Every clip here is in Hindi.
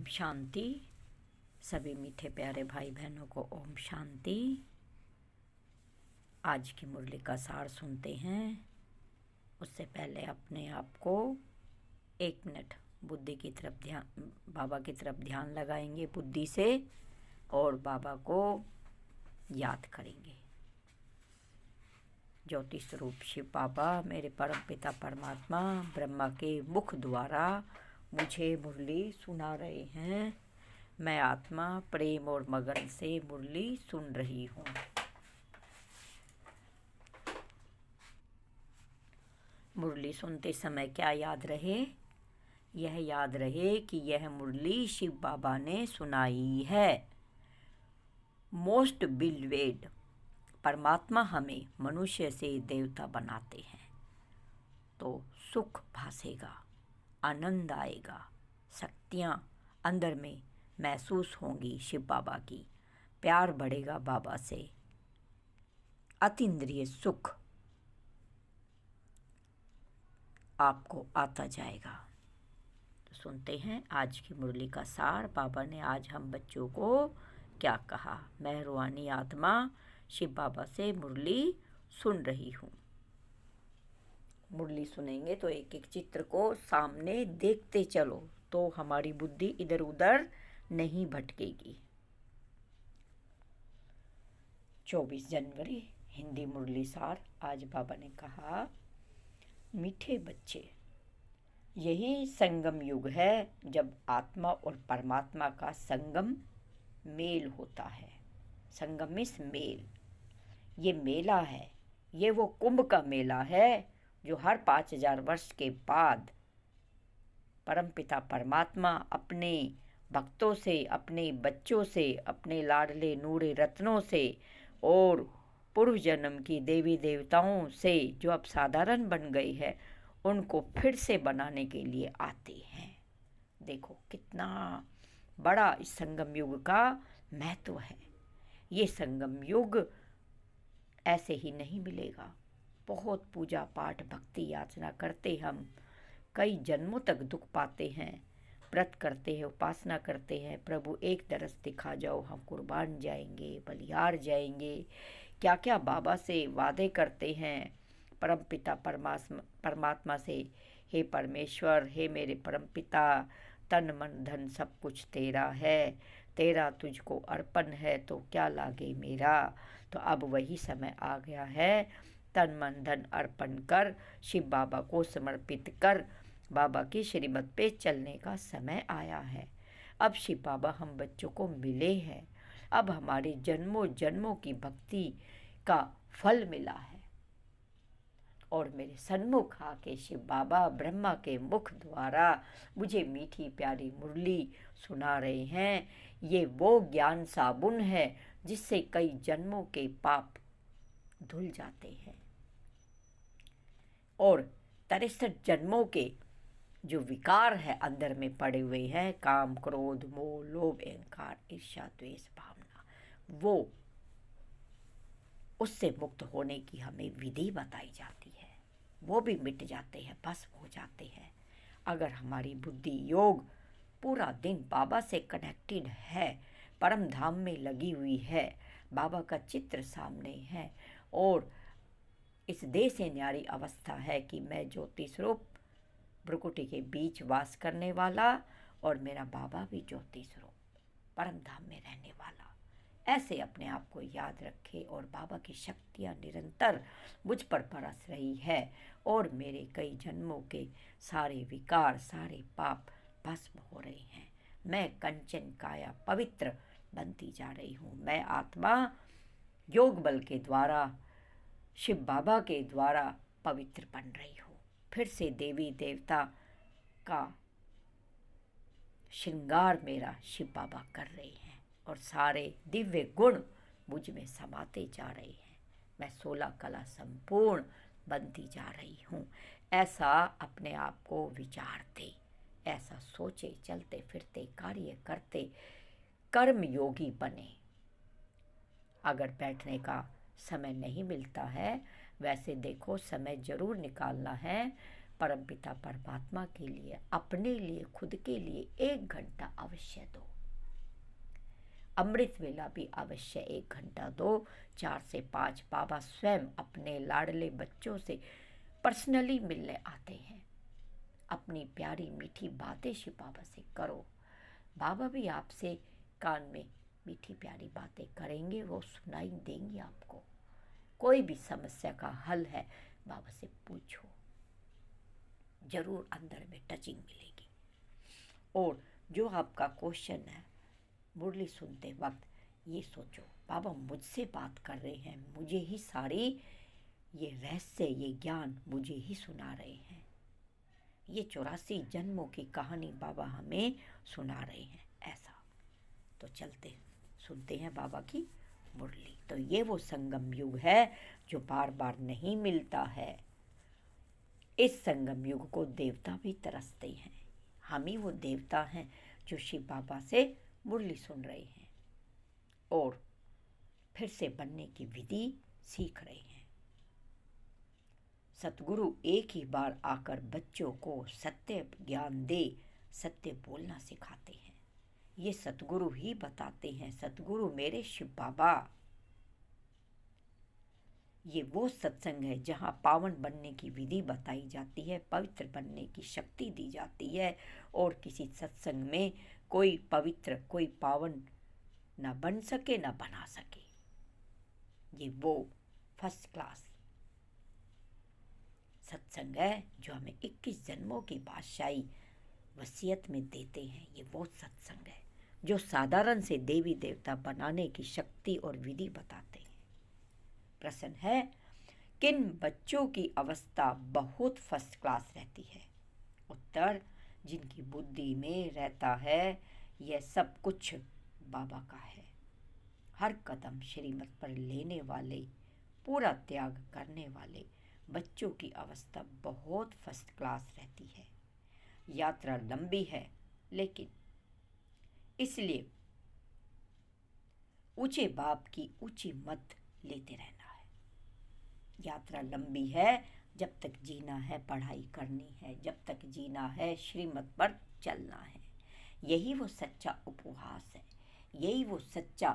ओम शांति। सभी मीठे प्यारे भाई बहनों को ओम शांति। आज की मुरली का सार सुनते हैं। उससे पहले अपने आप को 1 मिनट बुद्धि की तरफ बाबा की तरफ ध्यान लगाएंगे बुद्धि से और बाबा को याद करेंगे। ज्योति स्वरूप शिव बाबा मेरे परम पिता परमात्मा ब्रह्मा के मुख द्वारा मुझे मुरली सुना रहे हैं। मैं आत्मा प्रेम और मगन से मुरली सुन रही हूँ। मुरली सुनते समय क्या याद रहे? यह याद रहे कि यह मुरली शिव बाबा ने सुनाई है। मोस्ट बिलवेड परमात्मा हमें मनुष्य से देवता बनाते हैं तो सुख भासेगा, आनंद आएगा, शक्तियाँ अंदर में महसूस होंगी शिव बाबा की, प्यार बढ़ेगा बाबा से, अतीन्द्रिय सुख आपको आता जाएगा। तो सुनते हैं आज की मुरली का सार। बाबा ने आज हम बच्चों को क्या कहा। मैं रूहानी आत्मा शिव बाबा से मुरली सुन रही हूँ। मुरली सुनेंगे तो एक एक चित्र को सामने देखते चलो तो हमारी बुद्धि इधर उधर नहीं भटकेगी। 24 जनवरी हिंदी मुरली सार। आज बाबा ने कहा, मीठे बच्चे, यही संगम युग है जब आत्मा और परमात्मा का संगम मेल होता है। संगम इस मेल, ये मेला है, ये वो कुंभ का मेला है जो हर 5000 वर्ष के बाद परमपिता परमात्मा अपने भक्तों से, अपने बच्चों से, अपने लाडले नूरे रत्नों से और पूर्व जन्म की देवी देवताओं से जो अब साधारण बन गई है उनको फिर से बनाने के लिए आते हैं। देखो कितना बड़ा इस संगम युग का महत्व है। ये संगम युग ऐसे ही नहीं मिलेगा। बहुत पूजा पाठ भक्ति याचना करते हम कई जन्मों तक दुख पाते हैं, व्रत करते हैं, उपासना करते हैं, प्रभु एक दरस दिखा जाओ हम कुर्बान जाएंगे, बलिहार जाएंगे, क्या क्या बाबा से वादे करते हैं परमपिता परमात्मा से। हे परमेश्वर, हे मेरे परमपिता, तन मन धन सब कुछ तेरा है, तेरा तुझको अर्पण है तो क्या लागे मेरा। तो अब वही समय आ गया है, तन मन धन अर्पण कर, शिव बाबा को समर्पित कर, बाबा की श्रीमत पे चलने का समय आया है। अब शिव बाबा हम बच्चों को मिले हैं। अब हमारी जन्मों जन्मों की भक्ति का फल मिला है और मेरे सन्मुख आके शिव बाबा ब्रह्मा के मुख द्वारा मुझे मीठी प्यारी मुरली सुना रहे हैं। ये वो ज्ञान साबुन है जिससे कई जन्मों के पाप धुल जाते हैं और 63 जन्मों के जो विकार है अंदर में पड़े हुए हैं, काम क्रोध मोह लोभ अहंकार ईर्ष्या द्वेष भावना, वो उससे मुक्त होने की हमें विधि बताई जाती है। वो भी मिट जाते हैं, भस्म हो जाते हैं अगर हमारी बुद्धि योग पूरा दिन बाबा से कनेक्टेड है, परम धाम में लगी हुई है, बाबा का चित्र सामने है और इस देह से न्यारी अवस्था है कि मैं ज्योति स्वरूप भ्रुकुटी के बीच वास करने वाला और मेरा बाबा भी ज्योति स्वरूप परम धाम में रहने वाला। ऐसे अपने आप को याद रखे और बाबा की शक्तियाँ निरंतर मुझ पर बरस रही है और मेरे कई जन्मों के सारे विकार सारे पाप भस्म हो रहे हैं। मैं कंचन काया पवित्र बनती जा रही हूँ। मैं आत्मा योग बल के द्वारा शिव बाबा के द्वारा पवित्र बन रही हूँ। फिर से देवी देवता का श्रृंगार मेरा शिव बाबा कर रहे हैं और सारे दिव्य गुण मुझ में समाते जा रहे हैं। मैं 16 कला संपूर्ण बनती जा रही हूँ। ऐसा अपने आप को विचारते, ऐसा सोचे, चलते फिरते कार्य करते कर्म योगी बने। अगर बैठने का समय नहीं मिलता है, वैसे देखो समय ज़रूर निकालना है। परमपिता परमात्मा के लिए, अपने लिए, खुद के लिए 1 घंटा अवश्य दो। अमृत वेला भी अवश्य 1 घंटा दो। 4 से 5 बाबा स्वयं अपने लाडले बच्चों से पर्सनली मिलने आते हैं। अपनी प्यारी मीठी बातें शिव बाबा से करो। बाबा भी आपसे कान में मीठी प्यारी बातें करेंगे, वो सुनाई देंगी आपको। कोई भी समस्या का हल है बाबा से पूछो, जरूर अंदर में टचिंग मिलेगी। और जो आपका क्वेश्चन है, मुरली सुनते वक्त ये सोचो, बाबा मुझसे बात कर रहे हैं, मुझे ही सारी ये रहस्य, ये ज्ञान मुझे ही सुना रहे हैं। ये 84 जन्मों की कहानी बाबा हमें सुना रहे हैं। ऐसा तो चलते सुनते हैं बाबा की मुरली। तो ये वो संगम युग है जो बार बार नहीं मिलता है। इस संगम युग को देवता भी तरसते हैं। हम ही वो देवता हैं जो शिव बाबा से मुरली सुन रहे हैं और फिर से बनने की विधि सीख रहे हैं। सतगुरु एक ही बार आकर बच्चों को सत्य ज्ञान दे, सत्य बोलना सिखाते हैं। ये सतगुरु ही बताते हैं। सतगुरु मेरे शिव बाबा। ये वो सत्संग है जहाँ पावन बनने की विधि बताई जाती है, पवित्र बनने की शक्ति दी जाती है। और किसी सत्संग में कोई पवित्र, कोई पावन ना बन सके, ना बना सके। ये वो फर्स्ट क्लास सत्संग है जो हमें 21 जन्मों की बादशाही वसीयत में देते हैं। ये वो सत्संग है जो साधारण से देवी देवता बनाने की शक्ति और विधि बताते हैं। प्रश्न है, किन बच्चों की अवस्था बहुत फर्स्ट क्लास रहती है? उत्तर, जिनकी बुद्धि में रहता है यह सब कुछ बाबा का है। हर कदम श्रीमत पर लेने वाले, पूरा त्याग करने वाले बच्चों की अवस्था बहुत फर्स्ट क्लास रहती है। यात्रा लंबी है, लेकिन इसलिए ऊंचे बाप की ऊंची मत लेते रहना है। यात्रा लंबी है, जब तक जीना है पढ़ाई करनी है, जब तक जीना है श्रीमत पर चलना है। यही वो सच्चा उपवास है, यही वो सच्चा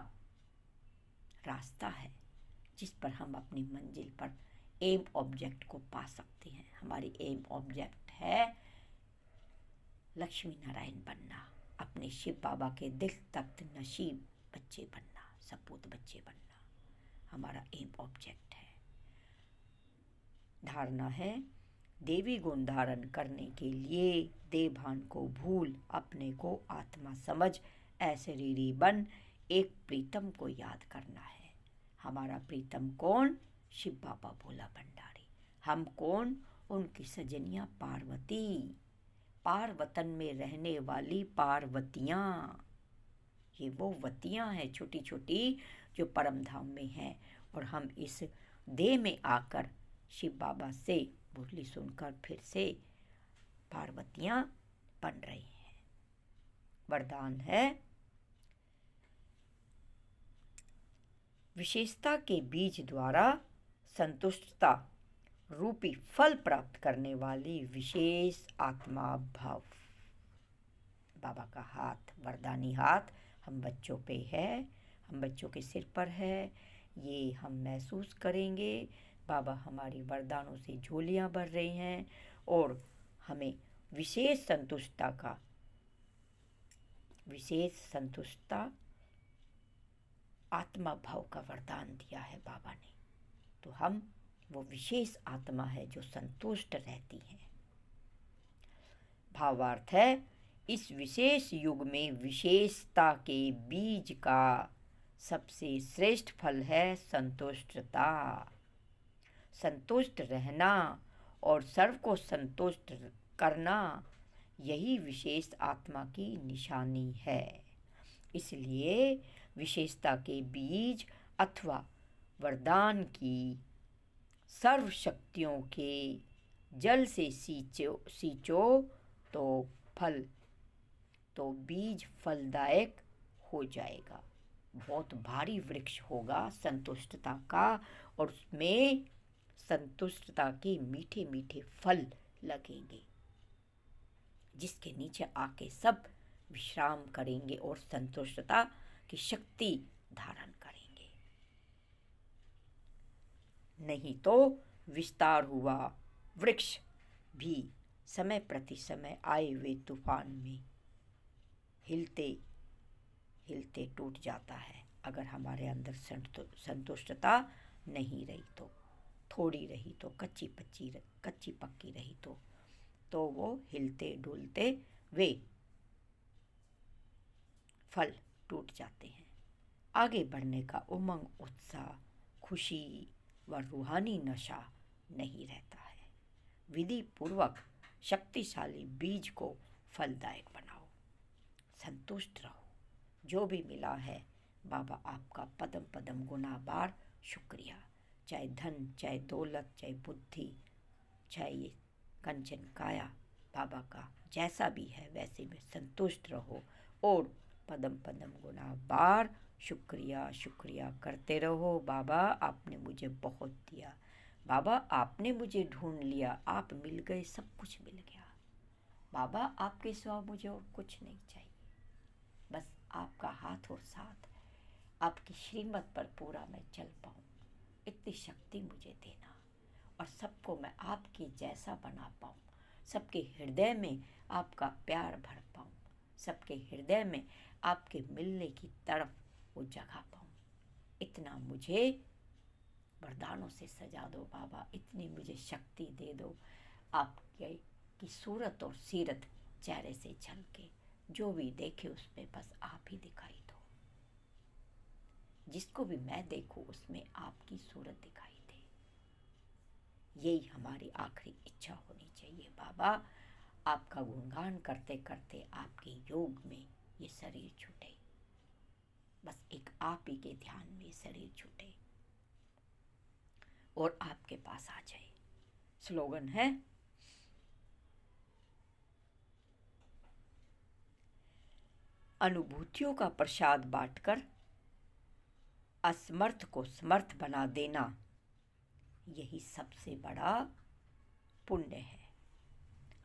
रास्ता है जिस पर हम अपनी मंजिल पर एम ऑब्जेक्ट को पा सकते हैं। हमारी एम ऑब्जेक्ट है लक्ष्मी नारायण बनना, अपने शिव बाबा के दिल तख्त नशीब बच्चे बनना, सपूत बच्चे बनना हमारा एम ऑब्जेक्ट है। धारणा है, देवी गुण धारण करने के लिए देभान को भूल, अपने को आत्मा समझ, ऐशरीरी बन, एक प्रीतम को याद करना है। हमारा प्रीतम कौन? शिव बाबा भोला भंडारी। हम कौन? उनकी सजनियाँ पार्वती, पार्वतन में रहने वाली पार्वतियाँ। ये वो वतियाँ हैं छोटी छोटी जो परम धाम में हैं, और हम इस देह में आकर शिव बाबा से मुरली सुनकर फिर से पार्वतियाँ बन रही हैं। वरदान है, विशेषता के बीज द्वारा संतुष्टता रूपी फल प्राप्त करने वाली विशेष आत्मा भाव। बाबा का हाथ, वरदानी हाथ हम बच्चों पे है, हम बच्चों के सिर पर है। ये हम महसूस करेंगे। बाबा हमारी वरदानों से झोलियाँ भर रही हैं और हमें विशेष संतुष्टता आत्मा भाव का वरदान दिया है बाबा ने। तो हम वो विशेष आत्मा है जो संतुष्ट रहती है। भावार्थ है, इस विशेष युग में विशेषता के बीज का सबसे श्रेष्ठ फल है संतुष्टता। संतुष्ट रहना और सर्व को संतुष्ट करना, यही विशेष आत्मा की निशानी है। इसलिए विशेषता के बीज अथवा वरदान की सर्व शक्तियों के जल से सींचो तो बीज फलदायक हो जाएगा। बहुत भारी वृक्ष होगा संतुष्टता का, और उसमें संतुष्टता के मीठे मीठे फल लगेंगे, जिसके नीचे आके सब विश्राम करेंगे और संतुष्टता की शक्ति धारण करेंगे। नहीं तो विस्तार हुआ वृक्ष भी समय प्रति समय आए हुए तूफान में हिलते हिलते टूट जाता है। अगर हमारे अंदर संतुष्टता नहीं रही तो, थोड़ी रही तो, कच्ची पक्की रही तो वो हिलते डुलते वे फल टूट जाते हैं। आगे बढ़ने का उमंग, उत्साह, खुशी व रूहानी नशा नहीं रहता है। विधि पूर्वक शक्तिशाली बीज को फलदायक बनाओ, संतुष्ट रहो। जो भी मिला है बाबा आपका पदम पदम गुना बार शुक्रिया। चाहे धन, चाहे दौलत, चाहे बुद्धि, चाहे ये कंचन काया, बाबा का जैसा भी है वैसे में संतुष्ट रहो और पदम पदम गुना बार शुक्रिया शुक्रिया करते रहो। बाबा आपने मुझे बहुत दिया, बाबा आपने मुझे ढूंढ लिया, आप मिल गए, सब कुछ मिल गया। बाबा आपके सिवा मुझे और कुछ नहीं चाहिए, बस आपका हाथ और साथ, आपकी श्रीमत पर पूरा मैं चल पाऊँ, इतनी शक्ति मुझे देना और सबको मैं आपके जैसा बना पाऊँ, सबके हृदय में आपका प्यार भर पाऊँ, सबके हृदय में आपके मिलने की तड़प वो जगा पाऊँ। इतना मुझे वरदानों से सजा दो बाबा, इतनी मुझे शक्ति दे दो, आपके की सूरत और सीरत चेहरे से झलके, जो भी देखे उसमें बस आप ही दिखाई दो, जिसको भी मैं देखूं उसमें आपकी सूरत दिखाई दे। यही हमारी आखिरी इच्छा होनी चाहिए बाबा। आपका गुणगान करते करते आपके योग में ये शरीर छूटे, बस एक आप ही के ध्यान में शरीर छूटे और आपके पास आ जाए। स्लोगन है, अनुभूतियों का प्रसाद बांटकर असमर्थ को समर्थ बना देना, यही सबसे बड़ा पुण्य है।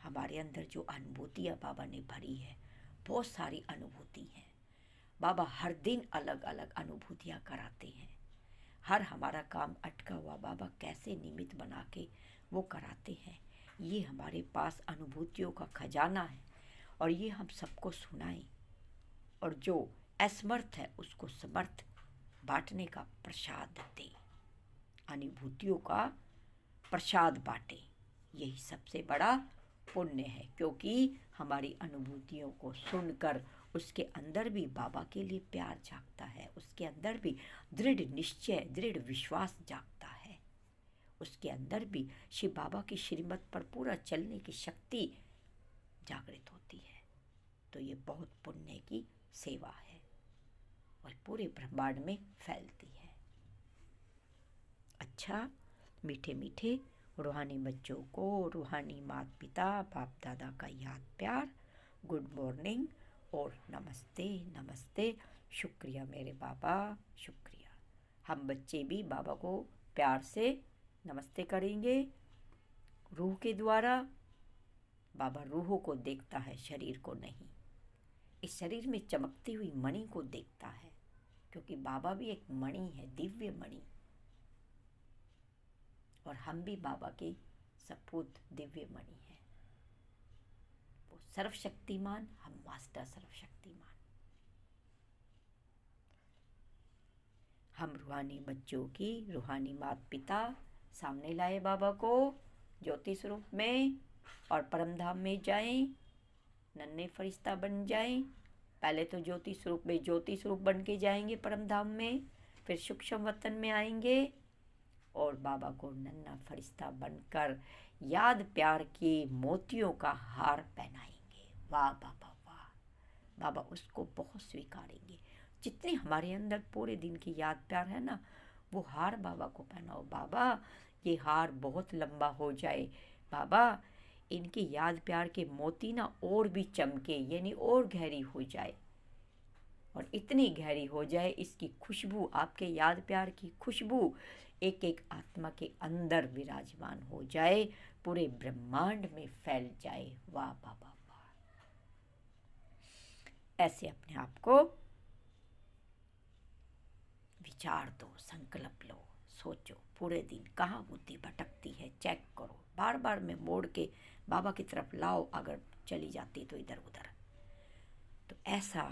हमारे अंदर जो अनुभूतियाँ बाबा ने भरी है, बहुत सारी अनुभूति हैं। बाबा हर दिन अलग अलग अनुभूतियाँ कराते हैं। हर हमारा काम अटका हुआ बाबा कैसे निमित्त बना के वो कराते हैं। ये हमारे पास अनुभूतियों का खजाना है और ये हम सबको सुनाएं, और जो असमर्थ है उसको समर्थ बांटने का प्रसाद दे, अनुभूतियों का प्रसाद बांटे, यही सबसे बड़ा पुण्य है। क्योंकि हमारी अनुभूतियों को सुनकर उसके अंदर भी बाबा के लिए प्यार जागता है, उसके अंदर भी दृढ़ निश्चय, दृढ़ विश्वास जागता है, उसके अंदर भी शिव बाबा की श्रीमत पर पूरा चलने की शक्ति जागृत होती है। तो ये बहुत पुण्य की सेवा है और पूरे ब्रह्मांड में फैलती है। अच्छा, मीठे मीठे रूहानी बच्चों को रूहानी माता पिता बाप दादा का याद प्यार, गुड मॉर्निंग और नमस्ते नमस्ते। शुक्रिया मेरे बाबा, शुक्रिया। हम बच्चे भी बाबा को प्यार से नमस्ते करेंगे रूह के द्वारा। बाबा रूहों को देखता है, शरीर को नहीं। इस शरीर में चमकती हुई मणि को देखता है, क्योंकि बाबा भी एक मणि है, दिव्य मणि, और हम भी बाबा के सपूत दिव्य मणि हैं। वो सर्वशक्तिमान, हम मास्टर सर्वशक्तिमान। हम रूहानी बच्चों की रूहानी माता पिता सामने लाए बाबा को ज्योति स्वरूप में, और परमधाम में जाएं, नन्हे फरिश्ता बन जाएं। पहले तो ज्योति स्वरूप में ज्योति स्वरूप बन के जाएंगे परमधाम में, फिर सूक्ष्म वतन में आएंगे और बाबा को नन्हा फरिश्ता बनकर याद प्यार के मोतियों का हार पहनाएंगे। वाह बाबा वाह, बाबा उसको बहुत स्वीकारेंगे। जितने हमारे अंदर पूरे दिन की याद प्यार है ना, वो हार बाबा को पहनाओ। बाबा ये हार बहुत लंबा हो जाए, बाबा इनकी याद प्यार के मोती ना और भी चमके, यानी और गहरी हो जाए, और इतनी गहरी हो जाए इसकी खुशबू, आपके याद प्यार की खुशबू एक एक आत्मा के अंदर विराजमान हो जाए, पूरे ब्रह्मांड में फैल जाए। वाह बाबा वाह। ऐसे अपने आप को विचार दो, संकल्प लो, सोचो। पूरे दिन कहाँ बुद्धि भटकती है चेक करो, बार बार में मोड़ के बाबा की तरफ लाओ, अगर चली जाती तो इधर उधर। तो ऐसा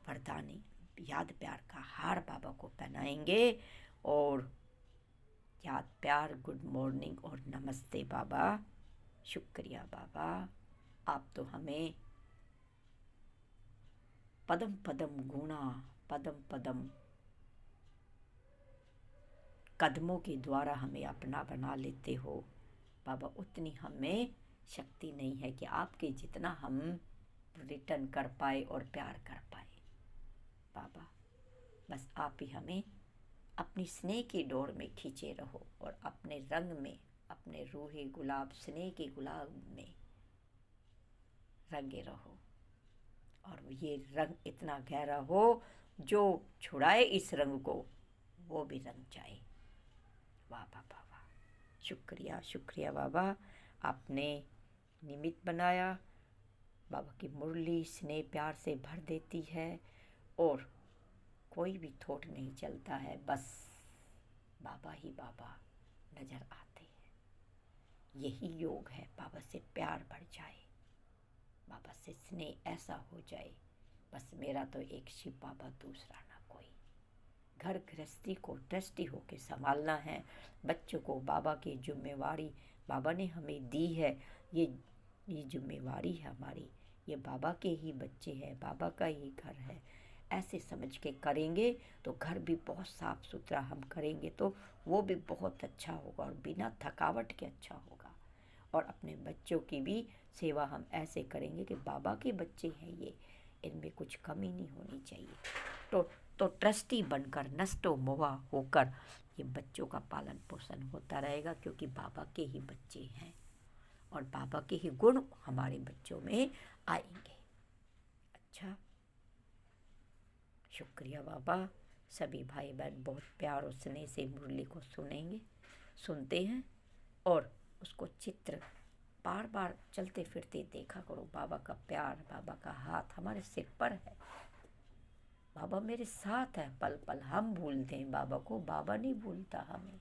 वरदानी याद प्यार का हार बाबा को पहनाएंगे और याद प्यार, गुड मॉर्निंग और नमस्ते बाबा, शुक्रिया बाबा, आप तो हमें पदम पदम गुणा, पदम पदम कदमों के द्वारा हमें अपना बना लेते हो बाबा। उतनी हमें शक्ति नहीं है कि आपके जितना हम रिटर्न कर पाए और प्यार कर पाए बाबा। बस आप ही हमें अपनी स्नेह की डोर में खींचे रहो और अपने रंग में, अपने रूहे गुलाब, स्नेह के गुलाब में रंगे रहो। और ये रंग इतना गहरा हो, जो छुड़ाए इस रंग को वो भी रंग जाए। वाह बाबा वाह, शुक्रिया शुक्रिया बाबा, आपने निमित्त बनाया। बाबा की मुरली स्नेह प्यार से भर देती है और कोई भी थोट नहीं चलता है, बस बाबा ही बाबा नजर आते हैं। यही योग है, बाबा से प्यार बढ़ जाए, बाबा से स्नेह ऐसा हो जाए, बस मेरा तो एक शिव बाबा, दूसरा ना कोई। घर गृहस्थी को ट्रस्टी होके संभालना है, बच्चों को बाबा की जिम्मेवारी बाबा ने हमें दी है। ये जिम्मेवारी है हमारी, ये बाबा के ही बच्चे हैं, बाबा का ही घर है। ऐसे समझ के करेंगे तो घर भी बहुत साफ सुथरा हम करेंगे तो वो भी बहुत अच्छा होगा और बिना थकावट के अच्छा होगा। और अपने बच्चों की भी सेवा हम ऐसे करेंगे कि बाबा के बच्चे हैं ये, इनमें कुछ कमी नहीं होनी चाहिए। तो ट्रस्टी बनकर, नष्टो मोवा होकर ये बच्चों का पालन पोषण होता रहेगा, क्योंकि बाबा के ही बच्चे हैं और बाबा के ही गुण हमारे बच्चों में आएंगे। अच्छा, शुक्रिया बाबा। सभी भाई बहन बहुत प्यार और स्नेह से मुरली को सुनते हैं और उसको चित्र बार बार चलते फिरते देखा करो। बाबा का प्यार, बाबा का हाथ हमारे सिर पर है, बाबा मेरे साथ है पल पल। हम भूलते हैं बाबा को, बाबा नहीं भूलता हमें।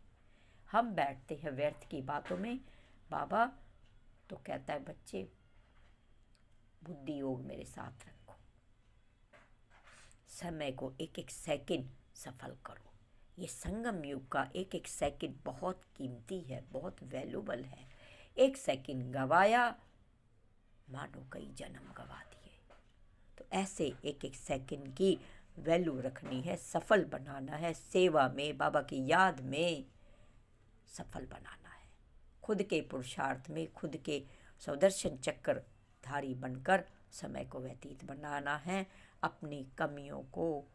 हम बैठते हैं व्यर्थ की बातों में, बाबा तो कहता है बच्चे बुद्धि योग मेरे साथ रखो, समय को एक एक सेकंड सफल करो। ये संगम युग का एक एक सेकंड बहुत कीमती है, बहुत वैल्यूबल है। एक सेकंड गवाया मानो कई जन्म गवा दिए। तो ऐसे एक एक सेकंड की वैल्यू रखनी है, सफल बनाना है, सेवा में, बाबा की याद में सफल बनाना है। खुद के पुरुषार्थ में, खुद के सुदर्शन चक्र धारी बनकर समय को व्यतीत बनाना है। अपनी कमियों को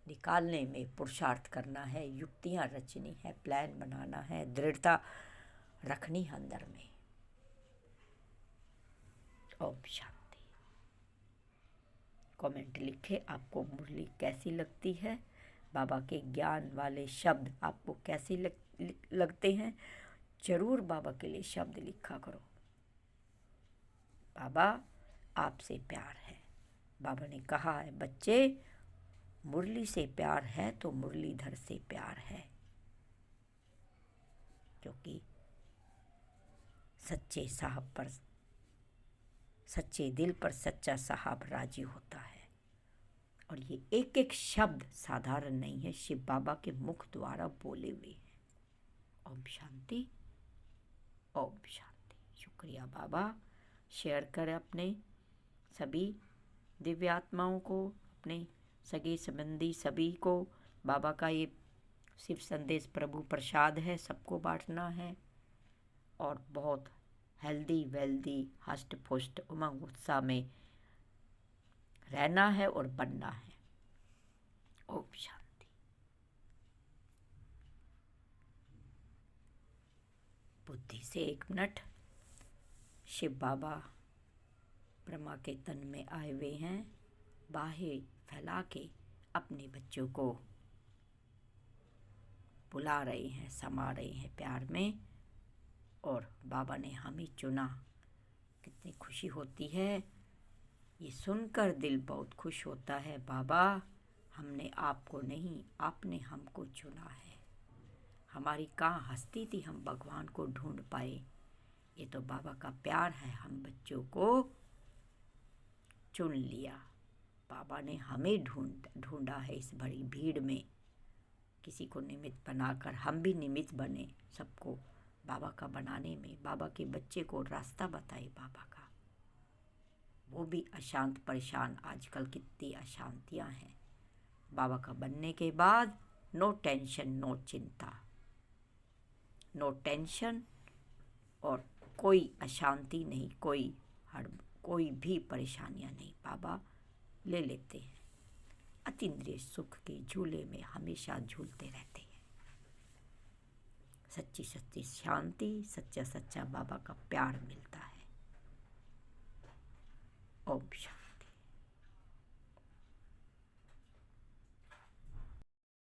निकालने में पुरुषार्थ करना है, युक्तियां रचनी है, प्लान बनाना है, दृढ़ता रखनी है अंदर में। ओम शांति। कमेंट लिखे आपको मुरली कैसी लगती है, बाबा के ज्ञान वाले शब्द आपको कैसे लगते हैं। जरूर बाबा के लिए शब्द लिखा करो। बाबा आपसे प्यार है। बाबा ने कहा है बच्चे, मुरली से प्यार है तो मुरलीधर से प्यार है, क्योंकि सच्चे साहब पर, सच्चे दिल पर सच्चा साहब राजी होता है। और ये एक एक शब्द साधारण नहीं है, शिव बाबा के मुख द्वारा बोले हुए हैं। ओम शांति, ओम शांति। शुक्रिया बाबा। शेयर करें अपने सभी दिव्य आत्माओं को, अपने सगे संबंधी सभी को। बाबा का ये शिव संदेश प्रभु प्रसाद है, सबको बांटना है और बहुत हेल्दी वेल्दी हष्ट पुष्ट उमंग उत्साह में रहना है और बनना है। ओम शांति। बुद्धि से 1 मिनट। शिव बाबा ब्रह्मा के तन में आए हुए हैं, बाहें फैला के अपने बच्चों को बुला रहे हैं, समा रहे हैं प्यार में, और बाबा ने हमें चुना। कितनी खुशी होती है, ये सुनकर दिल बहुत खुश होता है। बाबा, हमने आपको नहीं, आपने हमको चुना है। हमारी कहाँ हस्ती थी, हम भगवान को ढूंढ पाए। ये तो बाबा का प्यार है, हम बच्चों को चुन लिया। बाबा ने हमें ढूंढा है इस बड़ी भीड़ में। किसी को निमित्त बनाकर हम भी निमित्त बने, सबको बाबा का बनाने में। बाबा के बच्चे को रास्ता बताए बाबा का। वो भी अशांत परेशान, आजकल कितनी अशांतियां हैं। बाबा का बनने के बाद नो टेंशन, नो चिंता, नो टेंशन और कोई अशांति नहीं, कोई भी परेशानियां नहीं। बाबा ले लेते हैं। अतीन्द्रिय सुख के झूले में हमेशा झूलते रहते हैं। सच्ची सच्ची शांति, सच्चा सच्चा बाबा का प्यार मिलता है। ओम शांति।